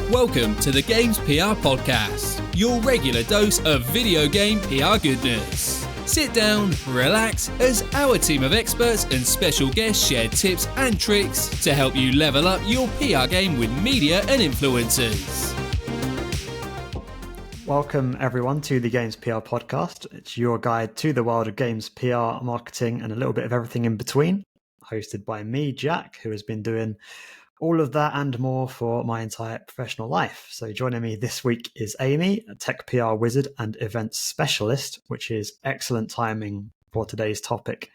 Welcome to the Games PR Podcast, your regular dose of video game PR goodness. Sit down, relax, as our team of experts and special guests share tips and tricks to help you level up your PR game with media and influencers. Welcome everyone to the Games PR Podcast. It's your guide to the world of games PR, marketing, and a little bit of everything in between. Hosted by me, Jack, who has been doing all of that and more for my entire professional life. So joining me this week is Amie, a tech PR wizard and events specialist, which is excellent timing for today's topic,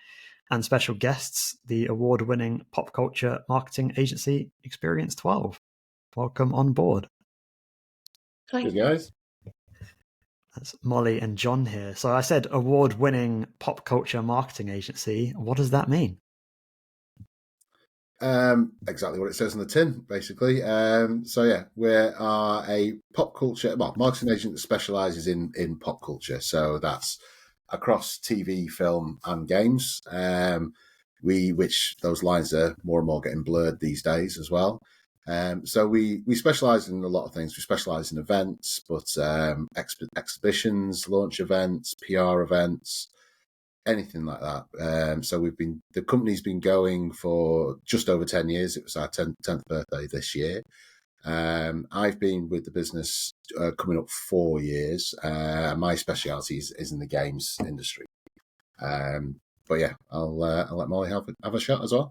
and special guests, the award-winning pop culture marketing agency Experience 12. Welcome on board. Hi guys. That's Molly and John here. So I said award-winning pop culture marketing agency. What does that mean? Exactly what it says on the tin, basically. We are a pop culture marketing agent that specialises in pop culture. So that's across TV, film, and games. Which those lines are more and more getting blurred these days as well. So we specialise in a lot of things. We specialise in events, but exhibitions, launch events, PR events, anything like that. So the company's been going for just over 10 years. It was our 10th birthday this year. I've been with the business coming up 4 years. My speciality is in the games industry. But yeah, I'll let Molly have a shot as well.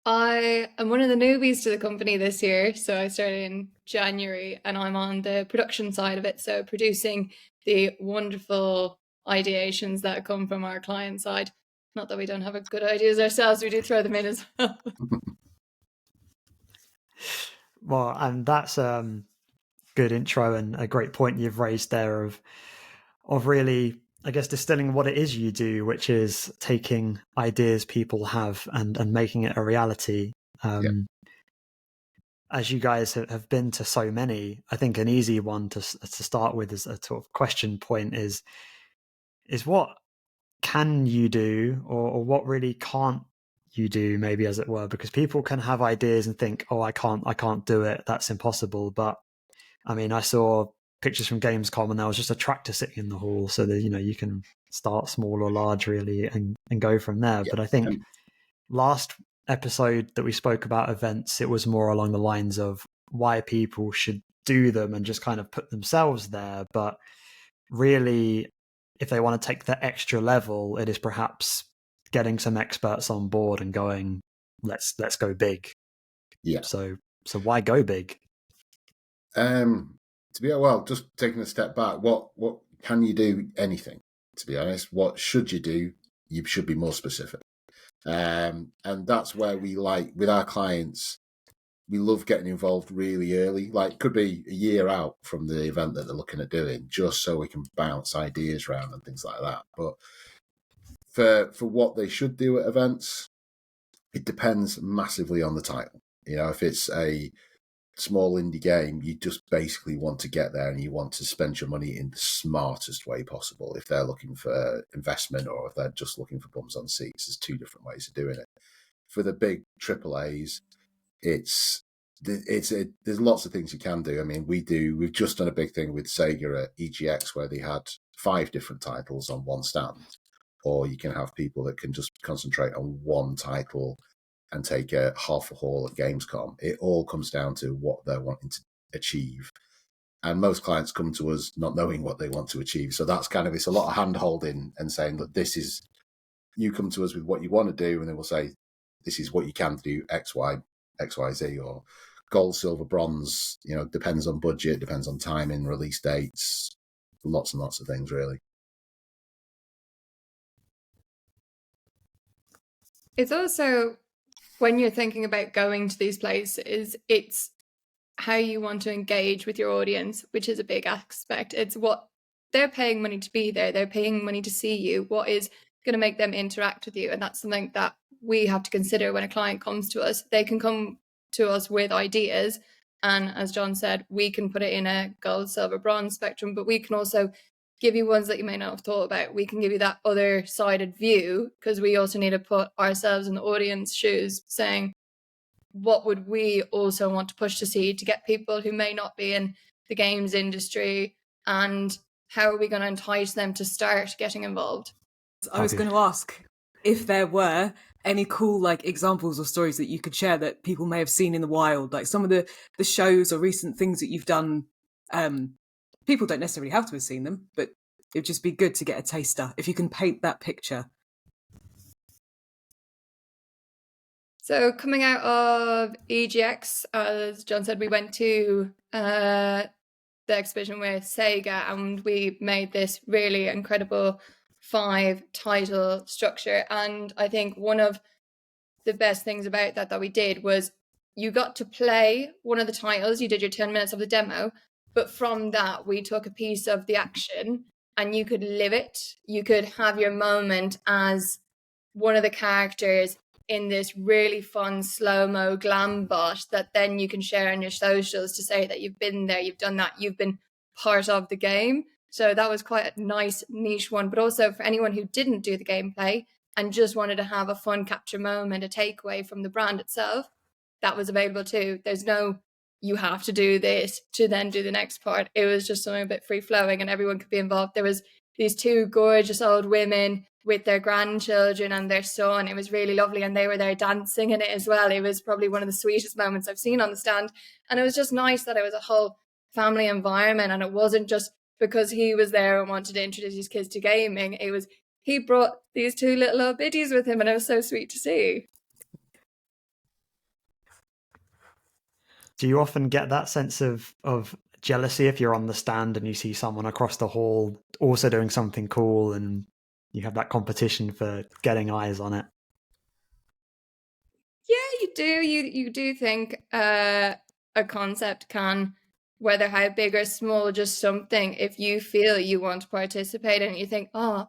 I am one of the newbies to the company this year, so I started in January, and I'm on the production side of it, so producing the wonderful ideations that come from our client side. Not that we don't have good ideas ourselves, we do throw them in as well. Well, and that's good intro and a great point you've raised there of really, I guess, distilling what it is you do, which is taking ideas people have and making it a reality. As you guys have been to so many, I think an easy one to start with as a sort of question point is what can you do or what really can't you do, maybe, as it were, because people can have ideas and think, oh, I can't do it, that's impossible. But I mean, I saw pictures from Gamescom and there was just a tractor sitting in the hall, so that you can start small or large really and go from there. But I think last episode that we spoke about events, it was more along the lines of why people should do them and just kind of put themselves there. But really, if they want to take the extra level, it is perhaps getting some experts on board and going, let's go big. Yeah. So why go big? Just taking a step back, what can you do? Anything, to be honest. What should you do? You should be more specific. And that's where we like, with our clients, we love getting involved really early. Like, could be a year out from the event that they're looking at doing, just so we can bounce ideas around and things like that. But for what they should do at events, it depends massively on the title. If it's a small indie game, you just basically want to get there and you want to spend your money in the smartest way possible. If they're looking for investment or if they're just looking for bums on seats, there's two different ways of doing it. For the big AAAs, there's lots of things you can do. I mean, we've just done a big thing with Sega at EGX where they had 5 different titles on one stand, or you can have people that can just concentrate on one title and take a half a hall at Gamescom. It all comes down to what they're wanting to achieve. And most clients come to us not knowing what they want to achieve. So that's it's a lot of hand holding and saying, look, you come to us with what you want to do, and then we'll say, this is what you can do, X, Y, Z, or gold, silver, bronze, depends on budget, depends on timing, release dates, lots and lots of things, really. It's also, when you're thinking about going to these places, it's how you want to engage with your audience, which is a big aspect. It's what they're paying money to be there. They're paying money to see you. What is going to make them interact with you? And that's something that we have to consider when a client comes to us. They can come to us with ideas. And as John said, we can put it in a gold, silver, bronze spectrum, but we can also give you ones that you may not have thought about. We can give you that other sided view, because we also need to put ourselves in the audience shoes, saying, what would we also want to push to see to get people who may not be in the games industry, and how are we going to entice them to start getting involved? I was going to ask if there were any cool like examples or stories that you could share that people may have seen in the wild, like some of the shows or recent things that you've done. People don't necessarily have to have seen them, but it'd just be good to get a taster if you can paint that picture. So coming out of EGX, as John said, we went to the exhibition with Sega, and we made this really incredible 5-title structure. And I think one of the best things about that we did was you got to play one of the titles, you did your 10 minutes of the demo, but from that we took a piece of the action and you could live it. You could have your moment as one of the characters in this really fun slow-mo glam bot that then you can share on your socials to say that you've been there, you've done that, you've been part of the game. So that was quite a nice niche one, but also for anyone who didn't do the gameplay and just wanted to have a fun capture moment, a takeaway from the brand itself, that was available too. There's no, you have to do this to then do the next part. It was just something a bit free-flowing and everyone could be involved. There was these 2 gorgeous old women with their grandchildren and their son. It was really lovely, and they were there dancing in it as well. It was probably one of the sweetest moments I've seen on the stand, and it was just nice that it was a whole family environment, and it wasn't just because he was there and wanted to introduce his kids to gaming. It was, he brought these 2 little old biddies with him, and it was so sweet to see. Do you often get that sense of jealousy if you're on the stand and you see someone across the hall also doing something cool and you have that competition for getting eyes on it? Yeah, you do. You do think a concept can, whether how big or small, just something, if you feel you want to participate in it, you think, oh,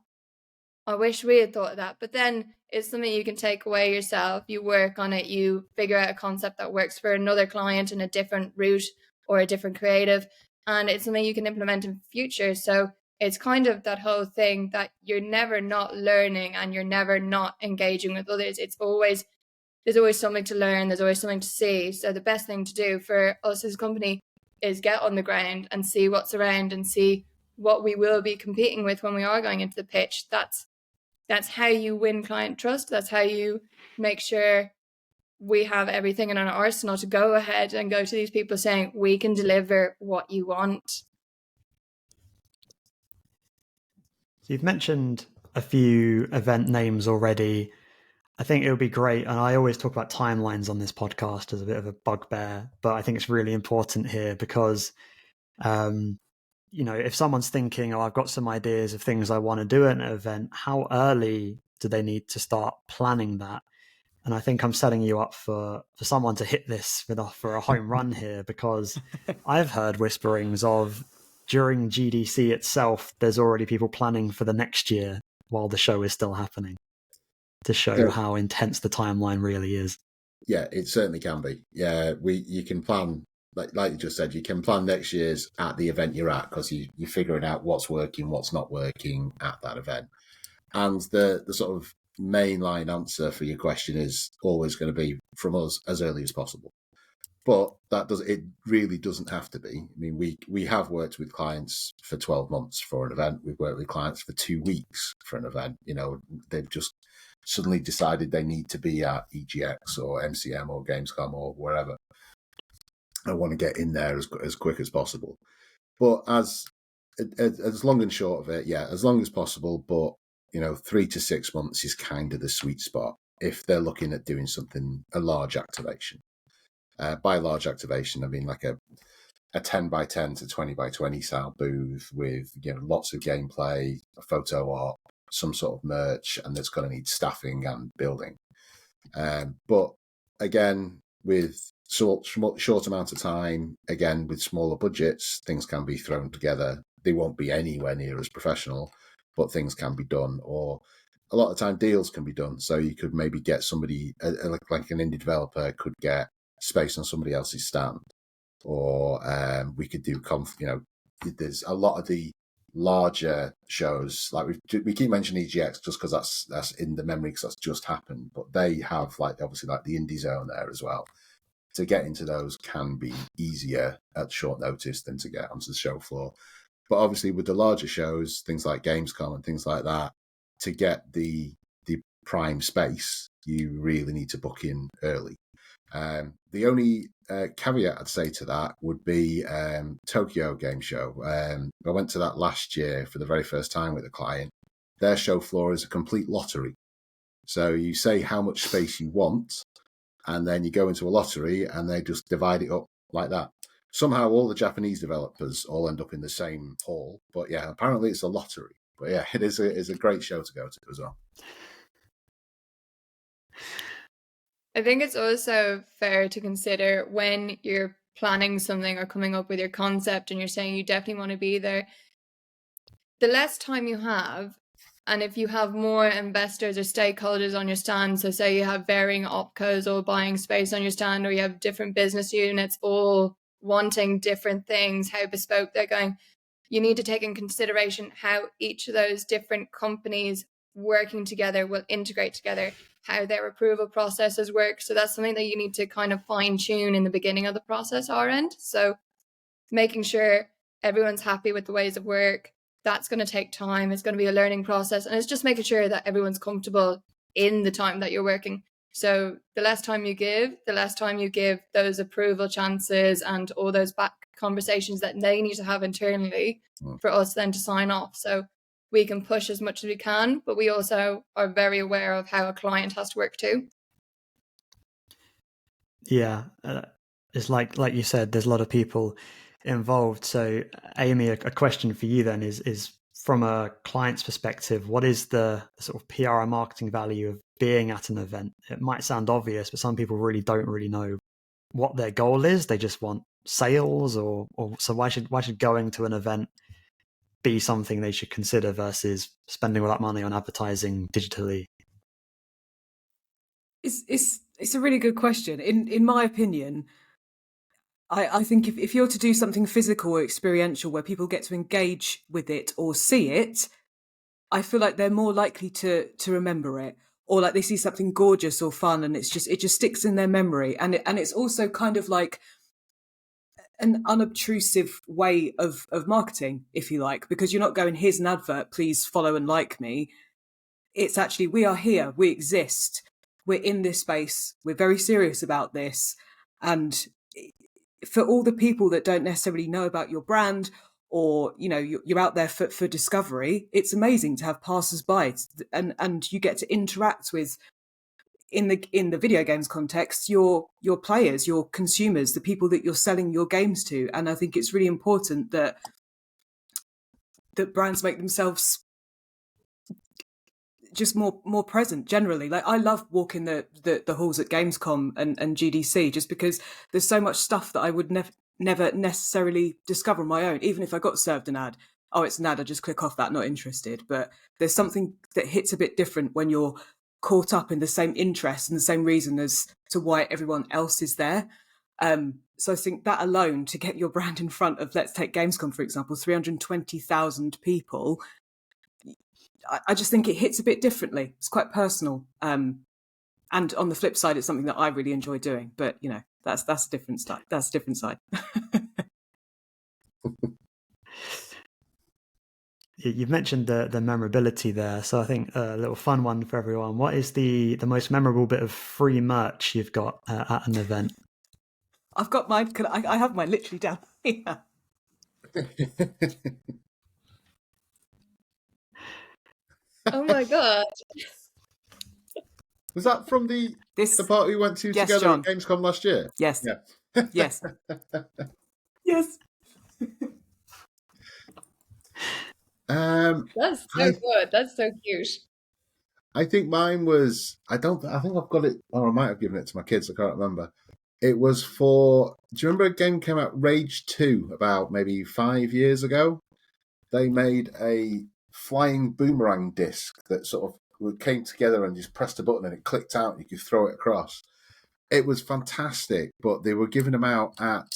I wish we had thought of that. But then it's something you can take away yourself. You work on it, you figure out a concept that works for another client in a different route or a different creative, and it's something you can implement in future. So it's kind of that whole thing that you're never not learning and you're never not engaging with others. It's always, there's always something to learn, there's always something to see. So the best thing to do for us as a company is get on the ground and see what's around and see what we will be competing with when we are going into the pitch. That's how you win client trust. That's how you make sure we have everything in our arsenal to go ahead and go to these people saying, we can deliver what you want. So you've mentioned a few event names already. I think it would be great, and I always talk about timelines on this podcast as a bit of a bugbear, but I think it's really important here because, if someone's thinking, oh, I've got some ideas of things I want to do at an event, how early do they need to start planning that? And I think I'm setting you up for someone to hit this for a home run here, because I've heard whisperings of during GDC itself, there's already people planning for the next year while the show is still happening, to show how intense the timeline really is. Yeah, it certainly can be. Yeah, you can plan, like you just said, you can plan next year's at the event you're at, because you're figuring out what's working, what's not working at that event. And the sort of mainline answer for your question is always going to be from us as early as possible. But it really doesn't have to be. I mean, we have worked with clients for 12 months for an event. We've worked with clients for 2 weeks for an event. They've just suddenly decided they need to be at EGX or MCM or Gamescom or wherever. I want to get in there as quick as possible. But as long and short of it, yeah, as long as possible. But 3 to 6 months is kind of the sweet spot if they're looking at doing something, a large activation. By large activation, I mean like a 10 by 10 to 20 by 20 style booth with lots of gameplay, a photo op, some sort of merch, and that's going to need staffing and building. But again, with short amount of time, again with smaller budgets, things can be thrown together. They won't be anywhere near as professional, but things can be done. Or a lot of time deals can be done. So you could maybe get somebody like an indie developer could get space on somebody else's stand, or we could do there's a lot of the larger shows, like we keep mentioning EGX just because that's in the memory, because that's just happened, but they have obviously the indie zone there as well, to get into those can be easier at short notice than to get onto the show floor. But obviously with the larger shows, things like Gamescom and things like that, to get the prime space, you really need to book in early. The only caveat I'd say to that would be Tokyo Game Show. I went to that last year for the very first time with a client. Their show floor is a complete lottery. So you say how much space you want, and then you go into a lottery and they just divide it up like that. Somehow all the Japanese developers all end up in the same hall. But yeah, apparently it's a lottery. But yeah, it is a great show to go to as well. I think it's also fair to consider when you're planning something or coming up with your concept and you're saying you definitely want to be there, the less time you have, and if you have more investors or stakeholders on your stand, so say you have varying opcos all buying space on your stand, or you have different business units all wanting different things, how bespoke they're going, you need to take in consideration how each of those different companies working together will integrate together, how their approval processes work. So that's something that you need to kind of fine tune in the beginning of the process, our end. So making sure everyone's happy with the ways of work, that's going to take time. It's going to be a learning process. And it's just making sure that everyone's comfortable in the time that you're working. So the less time you give, those approval chances and all those back conversations that they need to have internally for us then to sign off. So we can push as much as we can, but we also are very aware of how a client has to work too. Yeah, it's like you said, there's a lot of people involved. So Amie, a question for you then is from a client's perspective, what is the sort of PR and marketing value of being at an event? It might sound obvious, but some people really don't really know what their goal is. They just want sales, or so why should going to an event be something they should consider versus spending all that money on advertising digitally? It's a really good question. In my opinion, I think if you're to do something physical or experiential where people get to engage with it or see it, I feel like they're more likely to remember it, or like they see something gorgeous or fun and it just sticks in their memory. And it's also kind of like an unobtrusive way of marketing, if you like, because you're not going, here's an advert, please follow and like me. It's actually, we are here, we exist, we're in this space, we're very serious about this. And for all the people that don't necessarily know about your brand, or you're out there for discovery, it's amazing to have passers-by, and you get to interact with, in the video games context, your players, your consumers, the people that you're selling your games to. And I think it's really important that brands make themselves just more present generally. Like, I love walking the halls at Gamescom and GDC, just because there's so much stuff that I would never necessarily discover on my own. Even if I got served an ad, oh, it's an ad, I just click off that, not interested. But there's something that hits a bit different when you're caught up in the same interest and the same reason as to why everyone else is there. So I think that alone, to get your brand in front of, let's take Gamescom, for example, 320,000 people, I just think it hits a bit differently. It's quite personal. And on the flip side, it's something that I really enjoy doing. But, that's a different side. That's a different side. You've mentioned the memorability there. So I think a little fun one for everyone. What is the most memorable bit of free merch you've got at an event? I've got mine. I have mine literally down here. Oh my god! Was that from the part we went to together John. at Gamescom last year? Yes. Yeah. Yes. Yes. That's so good. That's so cute. I think mine was. I think I've got it, or I might have given it to my kids. I can't remember. It was for. Do you remember a game came out, Rage 2, about maybe 5 years ago? They made a flying boomerang disc that sort of came together and just pressed a button and it clicked out and you could throw it across. It was fantastic, but they were giving them out at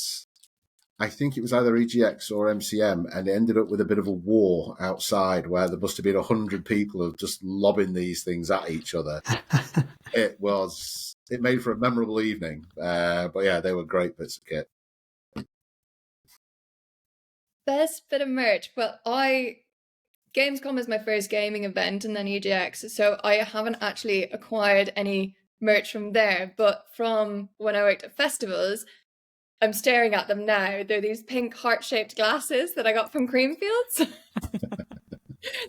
I think it was either EGX or MCM, and it ended up with a bit of a war outside where there must have been 100 people of just lobbing these things at each other. It made for a memorable evening. But yeah, they were great bits of kit. Best bit of merch. Well, Gamescom is my first gaming event, and then EGX, so I haven't actually acquired any merch from there. But from when I worked at festivals, I'm staring at them now. They're these pink heart-shaped glasses that I got from Creamfields.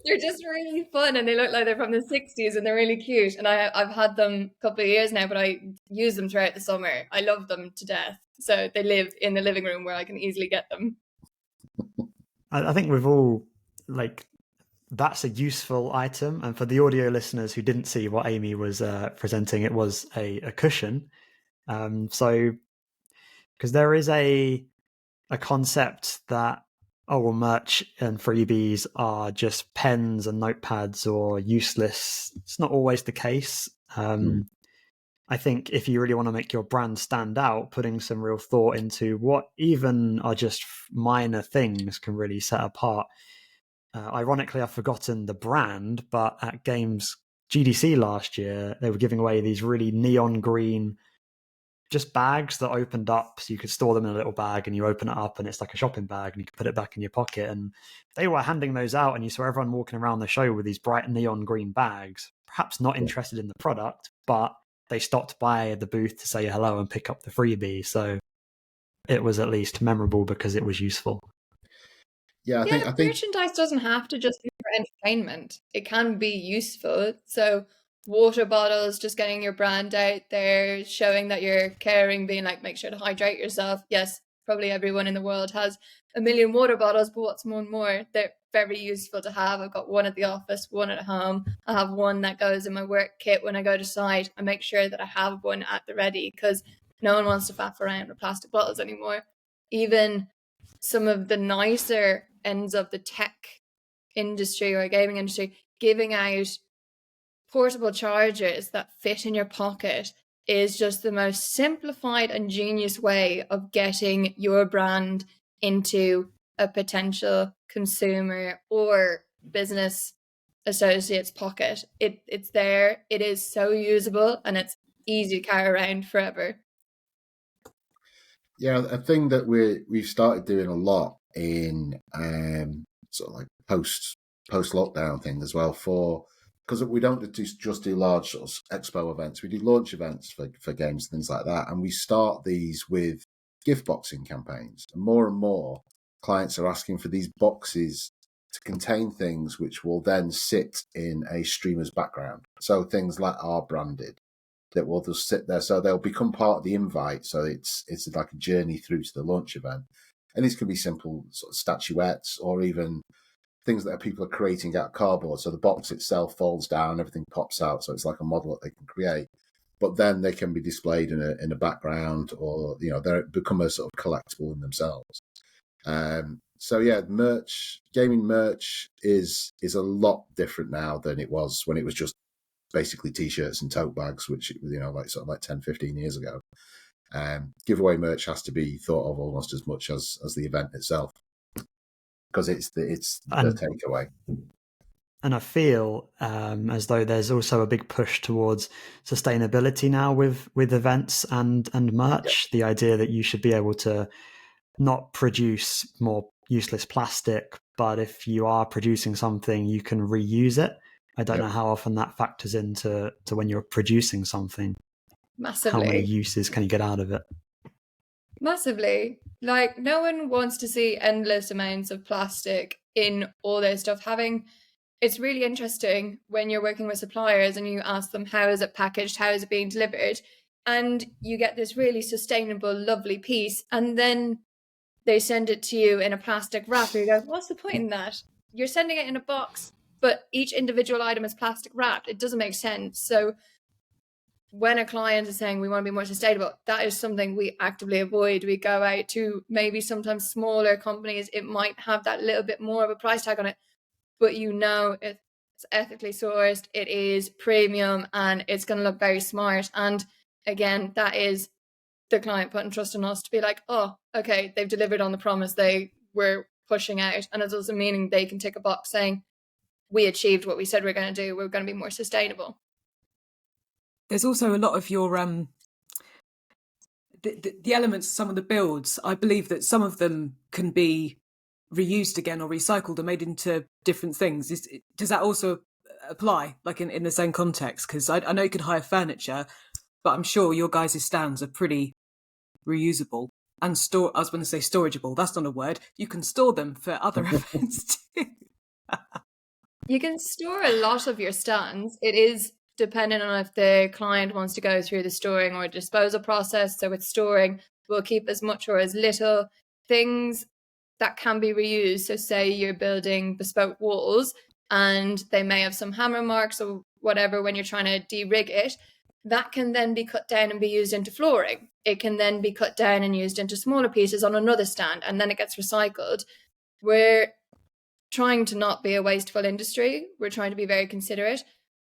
They're just really fun, and they look like they're from the 60s, and they're really cute. And I've had them a couple of years now, but I use them throughout the summer. I love them to death. So they live in the living room where I can easily get them. I think we've all, like, that's a useful item. And for the audio listeners who didn't see what Amie was presenting, it was a cushion. So, because there is a concept that, oh, well, merch and freebies are just pens and notepads or useless. It's not always the case. I think if you really want to make your brand stand out, putting some real thought into what even are just minor things can really set apart. Ironically, I've forgotten the brand, but at Games GDC last year, they were giving away these really neon green just bags that opened up, so you could store them in a little bag, and you open it up and it's like a shopping bag and you can put it back in your pocket. And they were handing those out, and you saw everyone walking around the show with these bright neon green bags, perhaps not interested in the product, but they stopped by the booth to say hello and pick up the freebie. So it was at least memorable because it was useful. Yeah, I think merchandise doesn't have to just be for entertainment. It can be useful. So water bottles, just getting your brand out there, showing that you're caring, being like, make sure to hydrate yourself. Yes, probably everyone in the world has a million water bottles, but what's one more? They're very useful to have. I've got one at the office, one at home. I have one that goes in my work kit when I go to site. I make sure that I have one at the ready because no one wants to faff around with plastic bottles anymore. Even some of the nicer ends of the tech industry or gaming industry giving out portable chargers that fit in your pocket is just the most simplified and genius way of getting your brand into a potential consumer or business associate's pocket. It's there, it is so usable, and it's easy to carry around forever. Yeah, a thing that we've started doing a lot in sort of like post lockdown thing as well, because we don't just do large sort of expo events. We do launch events for games and things like that, and we start these with gift boxing campaigns. And more clients are asking for these boxes to contain things which will then sit in a streamer's background. So things like are branded that will just sit there. So they'll become part of the invite. So it's like a journey through to the launch event. And these can be simple sort of statuettes or even things that people are creating out of cardboard. So the box itself folds down, everything pops out. So it's like a model that they can create. But then they can be displayed in a background, or they become a sort of collectible in themselves. So yeah, gaming merch is a lot different now than it was when it was just basically t-shirts and tote bags, which like 10, 15 years ago. Giveaway merch has to be thought of almost as much as the event itself, because it's the takeaway. And I feel as though there's also a big push towards sustainability now with events and merch. Yep. The idea that you should be able to not produce more useless plastic, but if you are producing something, you can reuse it. I don't know how often that factors into when you're producing something. Massively. How many uses can you get out of it? Massively. Like, no one wants to see endless amounts of plastic in all their stuff. It's really interesting when you're working with suppliers and you ask them, how is it packaged? How is it being delivered? And you get this really sustainable, lovely piece. And then they send it to you in a plastic wrap. And you go, what's the point in that? You're sending it in a box, but each individual item is plastic wrapped. It doesn't make sense. So when a client is saying we want to be more sustainable, that is something we actively avoid. We go out to maybe sometimes smaller companies. It might have that little bit more of a price tag on it, but it's ethically sourced, it is premium, and it's going to look very smart. And again, that is the client putting trust in us to be like, oh, okay, they've delivered on the promise they were pushing out. And it's also meaning they can tick a box saying, we achieved what we said we're going to do. We're going to be more sustainable. There's also a lot of your the elements of some of the builds. I believe that some of them can be reused again or recycled or made into different things. Does that also apply, like in the same context? Because I know you can hire furniture, but I'm sure your guys' stands are pretty reusable and I was going to say storageable. That's not a word. You can store them for other events too. You can store a lot of your stands. It is dependent on if the client wants to go through the storing or disposal process. So with storing, we'll keep as much or as little things that can be reused. So say you're building bespoke walls and they may have some hammer marks or whatever when you're trying to de-rig it. That can then be cut down and be used into flooring. It can then be cut down and used into smaller pieces on another stand, and then it gets recycled. We're trying to not be a wasteful industry. We're trying to be very considerate.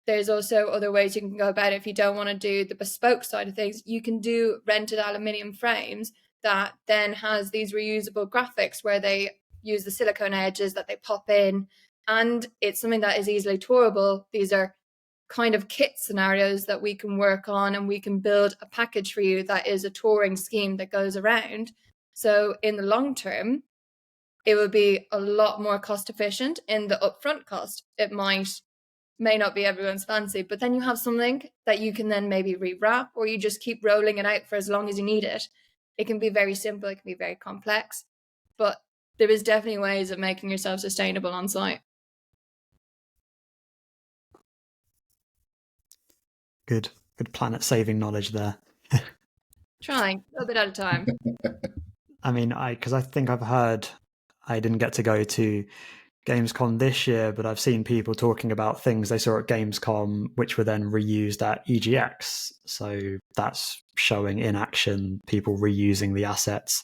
There's also other ways you can go about it. If you don't want to do the bespoke side of things, you can do rented aluminium frames that then has these reusable graphics where they use the silicone edges that they pop in, and it's something that is easily tourable. These are kind of kit scenarios that we can work on, and we can build a package for you that is a touring scheme that goes around. So in the long term, it would be a lot more cost efficient in the upfront cost. It may not be everyone's fancy, but then you have something that you can then maybe rewrap, or you just keep rolling it out for as long as you need it. It can be very simple, it can be very complex, but there is definitely ways of making yourself sustainable on site. Good planet-saving knowledge there. Trying, a little bit at a time. I mean, because I think I've heard, I didn't get to go to Gamescom this year, but I've seen people talking about things they saw at Gamescom which were then reused at EGX. So that's showing in action people reusing the assets.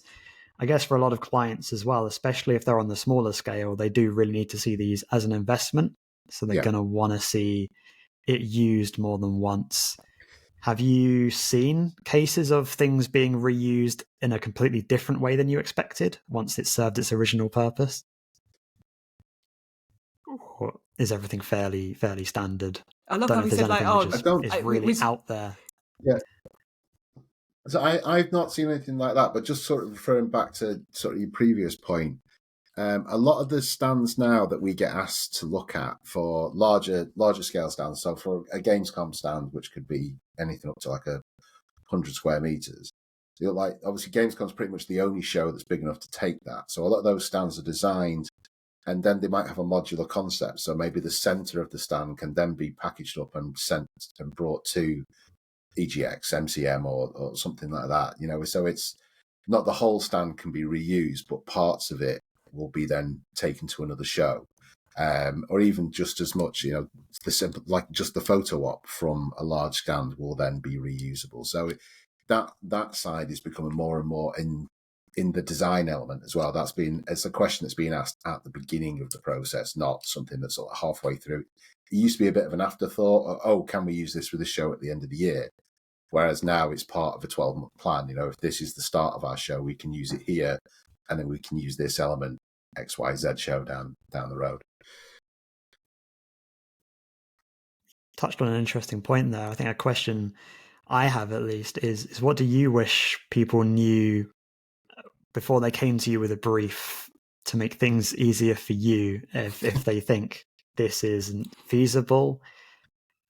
I guess for a lot of clients as well, especially if they're on the smaller scale, they do really need to see these as an investment. So they're going to want to see it used more than once. Have you seen cases of things being reused in a completely different way than you expected once it served its original purpose? Or is everything fairly standard? I love how we said, like, is really out there. Yeah. So I've not seen anything like that, but just sort of referring back to sort of your previous point, a lot of the stands now that we get asked to look at for larger scale stands, so for a Gamescom stand, which could be anything up to like 100 square meters, like obviously Gamescom's pretty much the only show that's big enough to take that. So a lot of those stands are designed, and then they might have a modular concept. So maybe the center of the stand can then be packaged up and sent and brought to EGX, MCM, or something like that. So it's not the whole stand can be reused, but parts of it will be then taken to another show, or even just as much. The simple, like just the photo op from a large stand will then be reusable. So that side is becoming more and more in the design element as well. It's a question that's been asked at the beginning of the process, not something that's sort of halfway through. It used to be a bit of an afterthought. Oh, can we use this for the show at the end of the year? Whereas now it's part of a 12-month plan. If this is the start of our show, we can use it here, and then we can use this element XYZ show down the road. Touched on an interesting point there. I think a question I have at least is what do you wish people knew before they came to you with a brief to make things easier for you if they think this isn't feasible?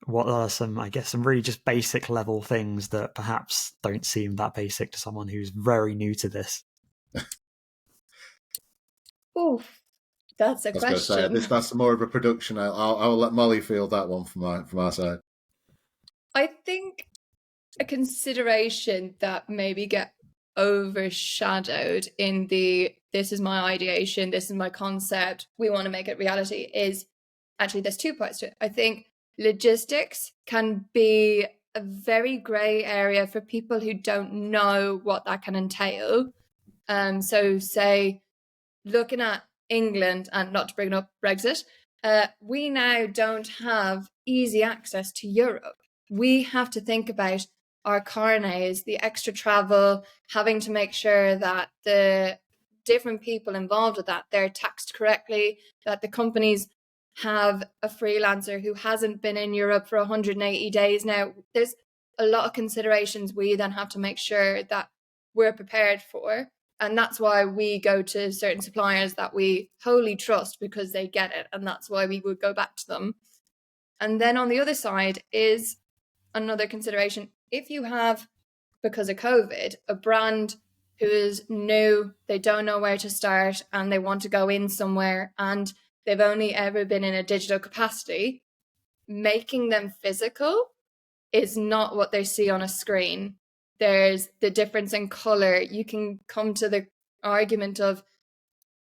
What are some really just basic level things that perhaps don't seem that basic to someone who's very new to this? Ooh, that's a question. That's more of a production. I'll let Molly field that one from our side. I think a consideration that maybe get overshadowed in this is my ideation, this is my concept, we want to make it reality, is actually there's two parts to it. I think logistics can be a very grey area for people who don't know what that can entail. So say, looking at England, and not to bring up Brexit, we now don't have easy access to Europe. We have to think about our carnets, the extra travel, having to make sure that the different people involved with that, they're taxed correctly, that the companies have a freelancer who hasn't been in Europe for 180 days now. There's a lot of considerations we then have to make sure that we're prepared for. And that's why we go to certain suppliers that we wholly trust, because they get it. And that's why we would go back to them. And then on the other side is another consideration. If you have, because of COVID, a brand who is new, they don't know where to start, and they want to go in somewhere, and they've only ever been in a digital capacity, making them physical is not what they see on a screen. There's the difference in color. You can come to the argument of,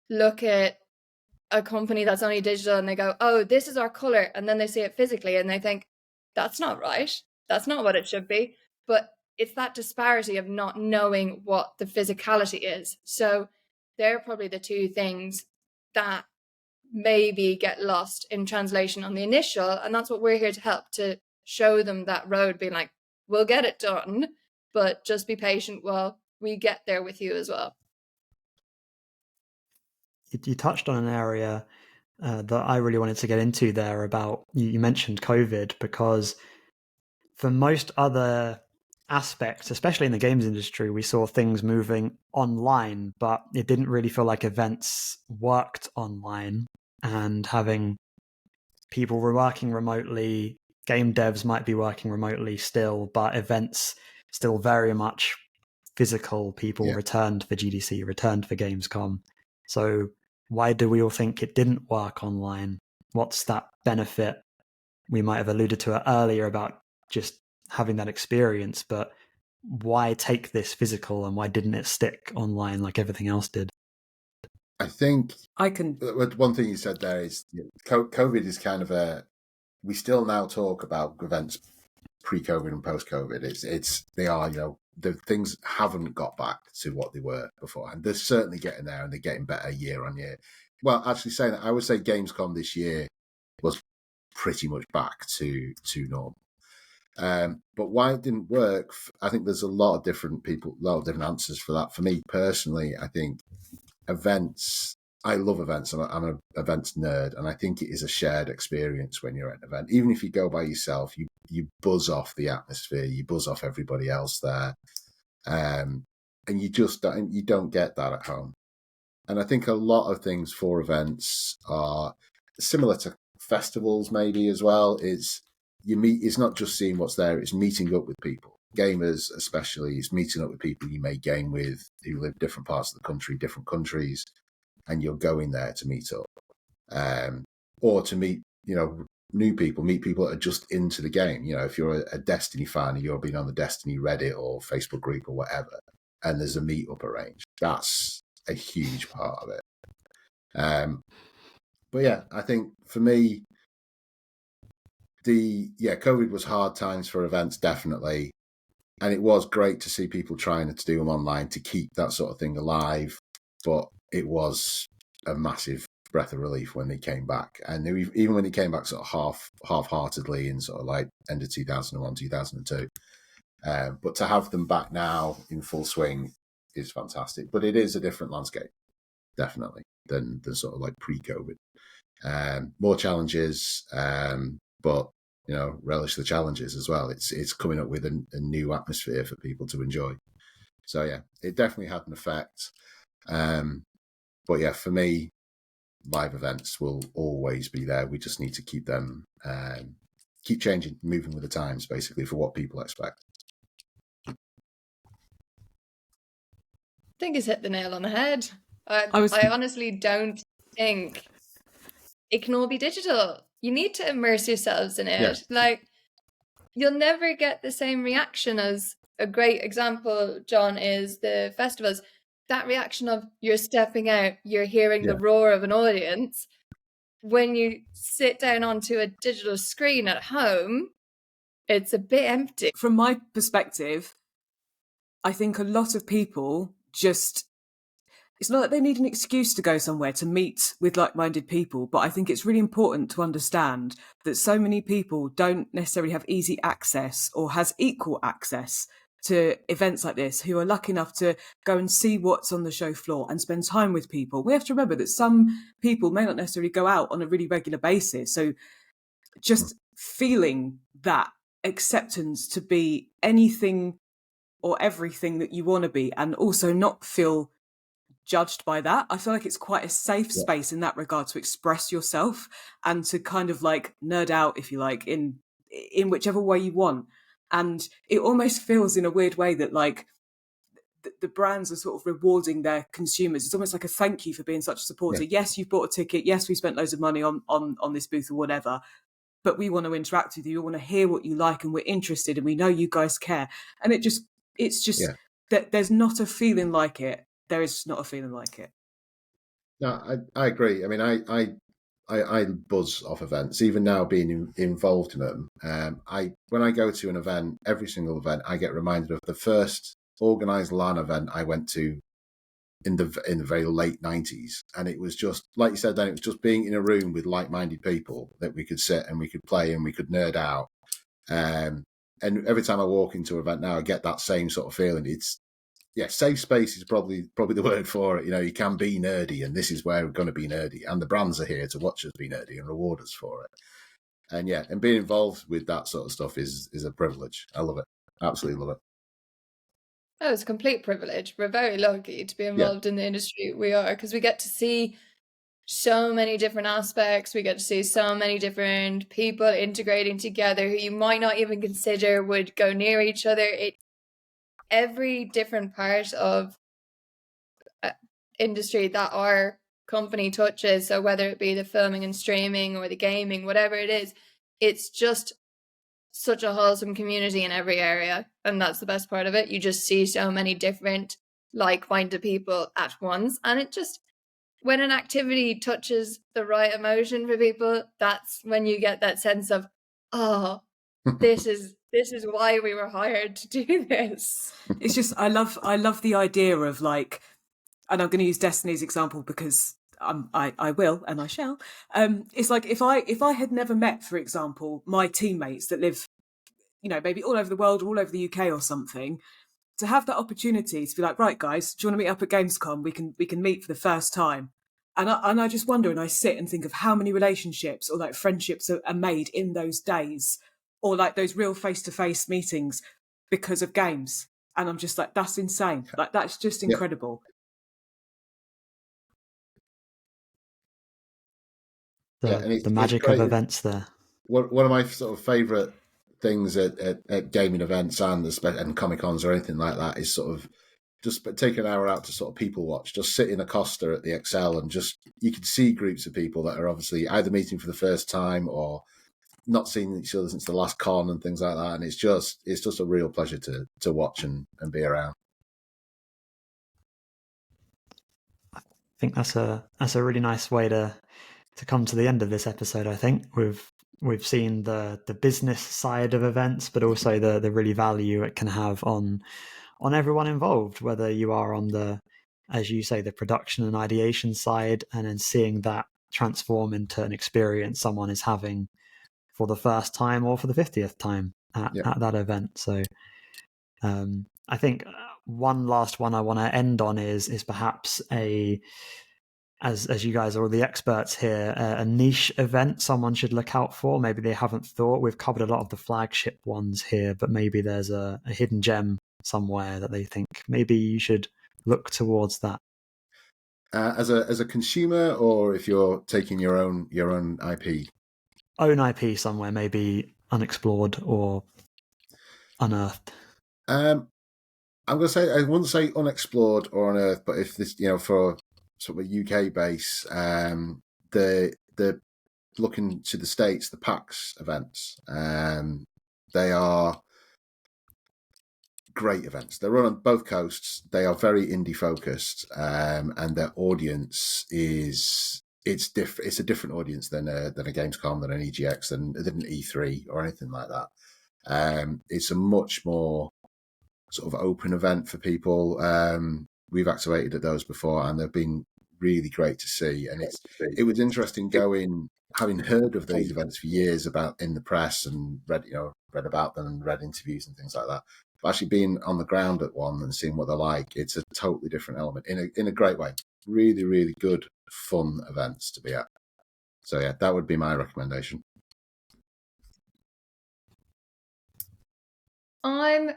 look at a company that's only digital and they go, oh, this is our color. And then they see it physically and they think, that's not right. That's not what it should be. But it's that disparity of not knowing what the physicality is. So they're probably the two things that maybe get lost in translation on the initial. And that's what we're here to help, to show them that road, being like, we'll get it done, but just be patient while we get there with you as well. You touched on an area that I really wanted to get into there about, you mentioned COVID, because for most other aspects, especially in the games industry, we saw things moving online, but it didn't really feel like events worked online. And having people working remotely, game devs might be working remotely still, but events still very much physical. People returned for GDC, returned for Gamescom. So why do we all think it didn't work online? What's that benefit? We might have alluded to it earlier about just having that experience, but why take this physical and why didn't it stick online like everything else did? I think can. One thing you said there is COVID is kind of we still now talk about events pre-COVID and post-COVID. They are, the things haven't got back to what they were before, and they're certainly getting there, and they're getting better year on year. Well, actually saying that, I would say Gamescom this year was pretty much back to normal. But why it didn't work, I think there's a lot of different answers for that. For me personally, I think events, I love events. I'm an events nerd, and I think it is a shared experience when you're at an event. Even if you go by yourself, you buzz off the atmosphere, you buzz off everybody else there, and you don't get that at home. And I think a lot of things for events are similar to festivals, maybe as well. It's not just seeing what's there; it's meeting up with people. Gamers, especially, is meeting up with people you may game with who live different parts of the country, different countries, and you're going there to meet up, or to meet, new people, meet people that are just into the game. If you're a Destiny fan and you're being on the Destiny Reddit or Facebook group or whatever, and there's a meetup arranged, that's a huge part of it. But yeah, I think for me, COVID was hard times for events, definitely. And it was great to see people trying to do them online to keep that sort of thing alive. But it was a massive breath of relief when they came back. And even when they came back sort of half-heartedly in sort of like end of 2001, 2002. But to have them back now in full swing is fantastic. But it is a different landscape, definitely, than sort of like pre-COVID. More challenges, but relish the challenges as well. It's coming up with a new atmosphere for people to enjoy. So yeah, it definitely had an effect. But yeah, for me, live events will always be there. We just need to keep them, keep changing, moving with the times, basically, for what people expect. I think it's hit the nail on the head. I honestly don't think it can all be digital. You need to immerse yourselves in it. Yeah. Like, you'll never get the same reaction. As a great example, John, is the festivals. That reaction of you're stepping out, you're hearing the roar of an audience. When you sit down onto a digital screen at home, it's a bit empty. From my perspective, I think a lot of people just, it's not that they need an excuse to go somewhere to meet with like-minded people, but I think it's really important to understand that so many people don't necessarily have easy access or has equal access to events like this, who are lucky enough to go and see what's on the show floor and spend time with people. We have to remember that some people may not necessarily go out on a really regular basis. So just feeling that acceptance to be anything or everything that you want to be, and also not feel judged by that. I feel like it's quite a safe space in that regard to express yourself and to kind of like nerd out, if you like, in whichever way you want. And it almost feels in a weird way that like the brands are sort of rewarding their consumers. It's almost like a thank you for being such a supporter. Yes, you've bought a ticket. Yes, we spent loads of money on this booth or whatever, but we want to interact with you. We want to hear what you like, and we're interested, and we know you guys care. And it's just that there's not a feeling like it. There is not a feeling like it. No, I agree. I mean, I buzz off events, even now being involved in them. When I go to an event, every single event, I get reminded of the first organised LAN event I went to in the very late 90s, and it was just like you said. Then it was just being in a room with like-minded people that we could sit and we could play and we could nerd out. And every time I walk into an event now, I get that same sort of feeling. It's safe space is probably the word for it. You know, you can be nerdy, and this is where we're going to be nerdy, and the brands are here to watch us be nerdy and reward us for it. And being involved with that sort of stuff is a privilege. I love it, absolutely love it. Oh, it's a complete privilege. We're very lucky to be involved in the industry we are, because we get to see so many different aspects. We get to see so many different people integrating together who you might not even consider would go near each other. Every different part of industry that our company touches, so whether it be the filming and streaming or the gaming, whatever it is, it's just such a wholesome community in every area, and that's the best part of it. You just see so many different like-minded people at once, and it just, when an activity touches the right emotion for people, that's when you get that sense of, oh, this is why we were hired to do this. It's just, I love the idea of like, and I'm going to use Destiny's example because I will and I shall. It's like if I had never met, for example, my teammates that live, you know, maybe all over the world or all over the UK or something, to have that opportunity to be like, right, guys, do you want to meet up at Gamescom? We can meet for the first time. And I just wonder, and I sit and think of how many relationships or like friendships are made in those days, or like those real face-to-face meetings because of games. And I'm just like, that's insane. Like, that's just incredible. The magic of events there. One of my sort of favourite things at gaming events and Comic-Cons or anything like that is sort of just take an hour out to sort of people watch, just sit in a Costa at the Excel, and just, you can see groups of people that are obviously either meeting for the first time or not seen each other since the last con and things like that. And it's just a real pleasure to watch and be around. I think that's a really nice way to come to the end of this episode. I think we've seen the business side of events, but also the really value it can have on everyone involved, whether you are on the, as you say, the production and ideation side, and then seeing that transform into an experience someone is having for the first time or for the 50th time at that event. So I think one last one I want to end on is perhaps as you guys are all the experts here, a niche event someone should look out for. Maybe they haven't thought. We've covered a lot of the flagship ones here, but maybe there's a hidden gem somewhere that they think maybe you should look towards that. As a consumer, or if you're taking your own IP? Own IP somewhere, maybe unexplored or unearthed. I'm going to say, I wouldn't say unexplored or unearthed, but if this, for sort of a UK base, the looking to the States, the PAX events, they are great events. They run on both coasts. They are very indie focused, and their audience it's a different audience than a Gamescom, than an EGX, than an E3 or anything like that. It's a much more sort of open event for people. we've activated at those before, and they've been really great to see. And it was interesting going, having heard of these events for years about in the press and read about them and read interviews and things like that. But actually being on the ground at one and seeing what they're like, it's a totally different element in a great way. Really, really good, fun events to be at. So yeah, that would be my recommendation. I'm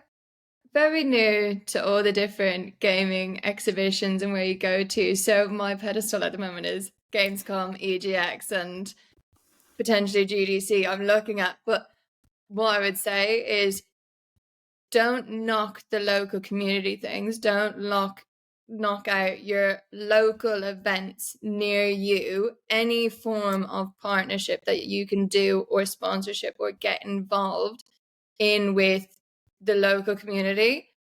very new to all the different gaming exhibitions and where you go to. So my pedestal at the moment is Gamescom, EGX, and potentially GDC I'm looking at. But what I would say is don't knock the local community things. Don't knock out your local events near you. Any form of partnership that you can do or sponsorship or get involved in with the local community,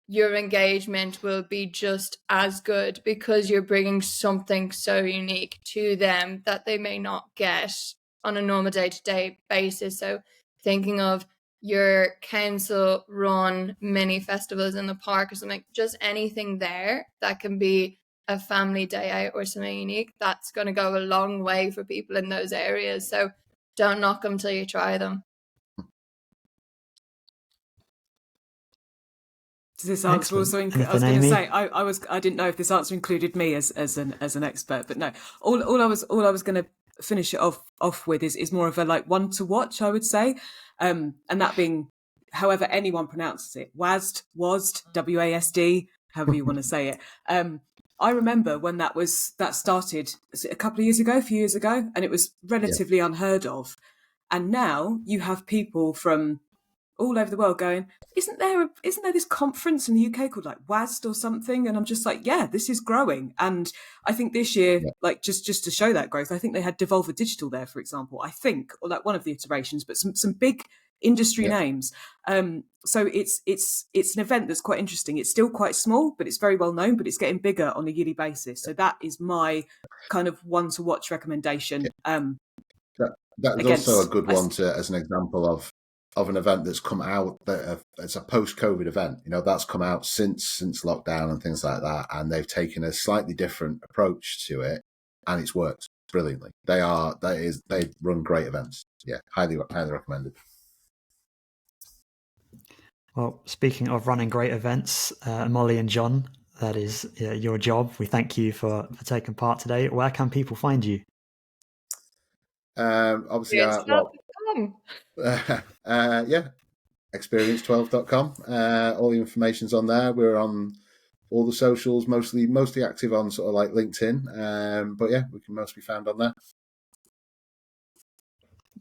your engagement will be just as good because you're bringing something so unique to them that they may not get on a normal day-to-day basis. So thinking of your council run mini festivals in the park or something, just anything there that can be a family day out or something unique, that's going to go a long way for people in those areas. So don't knock them till you try them. Does this answer also include? I was going to say I didn't know if this answer included me as an expert, but no. All I was going to finish it off with is more of a like one to watch, I would say, and that being however anyone pronounces it, WASD, WASD, however you want to say it. I remember when that started a few years ago, and it was relatively unheard of, and now you have people from all over the world going, isn't there this conference in the UK called like WASD or something? And I'm just like, yeah, this is growing. And I think this year, like just to show that growth, I think they had Devolver Digital there, for example, I think, or like one of the iterations, but some big industry names. So it's an event that's quite interesting. It's still quite small, but it's very well known, but it's getting bigger on a yearly basis. So that is my kind of one to watch recommendation. That's also a good one as an example of an event that's come out that it's a post-COVID event. That's come out since lockdown and things like that, and they've taken a slightly different approach to it, and it's worked brilliantly. They run great events. Yeah, highly recommended. Well, speaking of running great events, Molly and John, that is your job. We thank you for taking part today. Where can people find you? Obviously, experience12.com. All the information's on there. We're on all the socials, mostly active on sort of like LinkedIn. But yeah, we can mostly be found on there.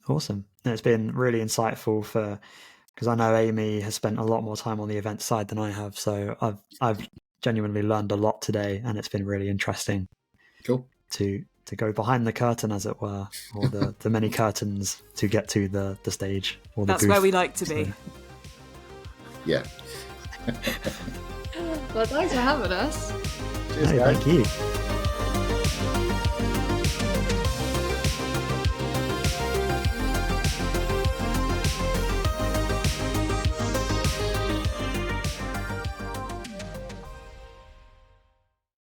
Awesome. It's been really insightful because I know Amie has spent a lot more time on the event side than I have. So I've genuinely learned a lot today, and it's been really interesting. Cool. To go behind the curtain, as it were, or the many curtains to get to the stage or the That's booth. Where we like to be. Yeah. Well, thanks for having us. Cheers, guys. Thank you.